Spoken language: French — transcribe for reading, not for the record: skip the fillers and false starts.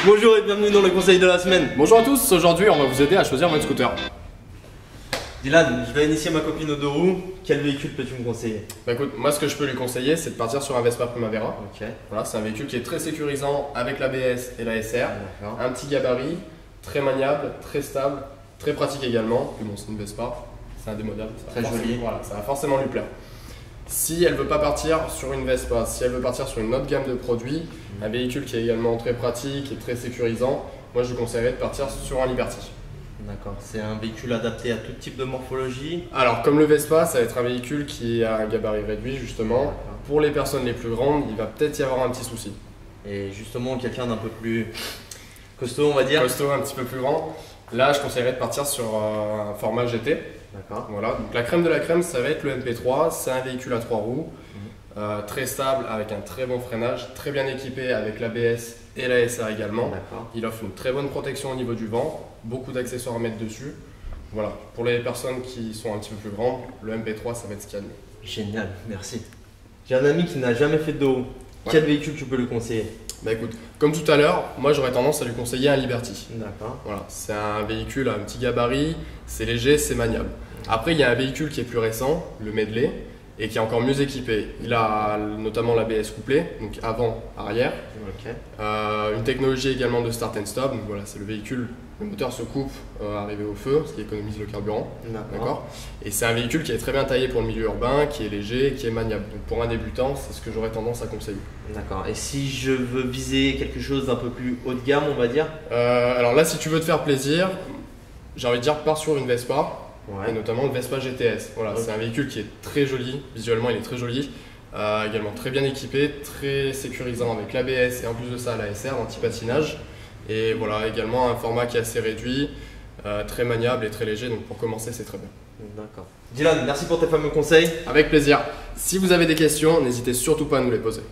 Bonjour et bienvenue dans le conseil de la semaine. Bonjour à tous, aujourd'hui on va vous aider à choisir votre scooter. Dylan, je vais initier ma copine aux deux roues. Quel véhicule peux-tu me conseiller? Bah écoute, moi ce que je peux lui conseiller c'est de partir sur un Vespa Primavera. Ok. Voilà, c'est un véhicule qui est très sécurisant avec l'ABS et la SR. Un petit gabarit, très maniable, très stable, très pratique également. Puis bon, c'est une Vespa, c'est indémodable. Très joli. Voilà, ça va forcément lui plaire. Si elle veut pas partir sur une Vespa, si elle veut partir sur une autre gamme de produits, un véhicule qui est également très pratique et très sécurisant, moi je lui conseillerais de partir sur un Liberty. D'accord, c'est un véhicule adapté à tout type de morphologie. Alors comme le Vespa, ça va être un véhicule qui a un gabarit réduit justement. Pour les personnes les plus grandes, il va peut-être y avoir un petit souci. Et justement, quelqu'un d'un peu plus costaud, on va dire. Costaud, un petit peu plus grand. Là, je conseillerais de partir sur un format GT. D'accord. Voilà, donc la crème de la crème, ça va être le MP3. C'est un véhicule à 3 roues, très stable, avec un très bon freinage, très bien équipé avec l'ABS et la SR également. Il offre une très bonne protection au niveau du vent, beaucoup d'accessoires à mettre dessus. Voilà, pour les personnes qui sont un petit peu plus grandes, le MP3, ça va être ce qu'il y a de mieux. Génial, merci. J'ai un ami qui n'a jamais fait de dos. Quel véhicule tu peux lui conseiller? Bah écoute, comme tout à l'heure, moi j'aurais tendance à lui conseiller un Liberty. D'accord. Voilà, c'est un véhicule à un petit gabarit, c'est léger, c'est maniable. Après, il y a un véhicule qui est plus récent, le Medley, et qui est encore mieux équipé. Il a notamment l'ABS couplé, donc avant, arrière. Ok. Une technologie également de start and stop. Donc voilà, c'est le véhicule, le moteur se coupe arrivé au feu, ce qui économise le carburant. D'accord. Et c'est un véhicule qui est très bien taillé pour le milieu urbain, qui est léger, qui est maniable. Donc pour un débutant, c'est ce que j'aurais tendance à conseiller. D'accord. Et si je veux viser quelque chose d'un peu plus haut de gamme, on va dire? Alors là, si tu veux te faire plaisir, j'ai envie de dire, pars sur une Vespa. Ouais. Et notamment le Vespa GTS. Voilà, c'est un véhicule qui est très joli, visuellement il est très joli, également très bien équipé, très sécurisant avec l'ABS et en plus de ça la SR, anti-patinage. Et voilà, également un format qui est assez réduit, très maniable et très léger, donc pour commencer c'est très bien. D'accord. Dylan, merci pour tes fameux conseils. Avec plaisir. Si vous avez des questions, n'hésitez surtout pas à nous les poser.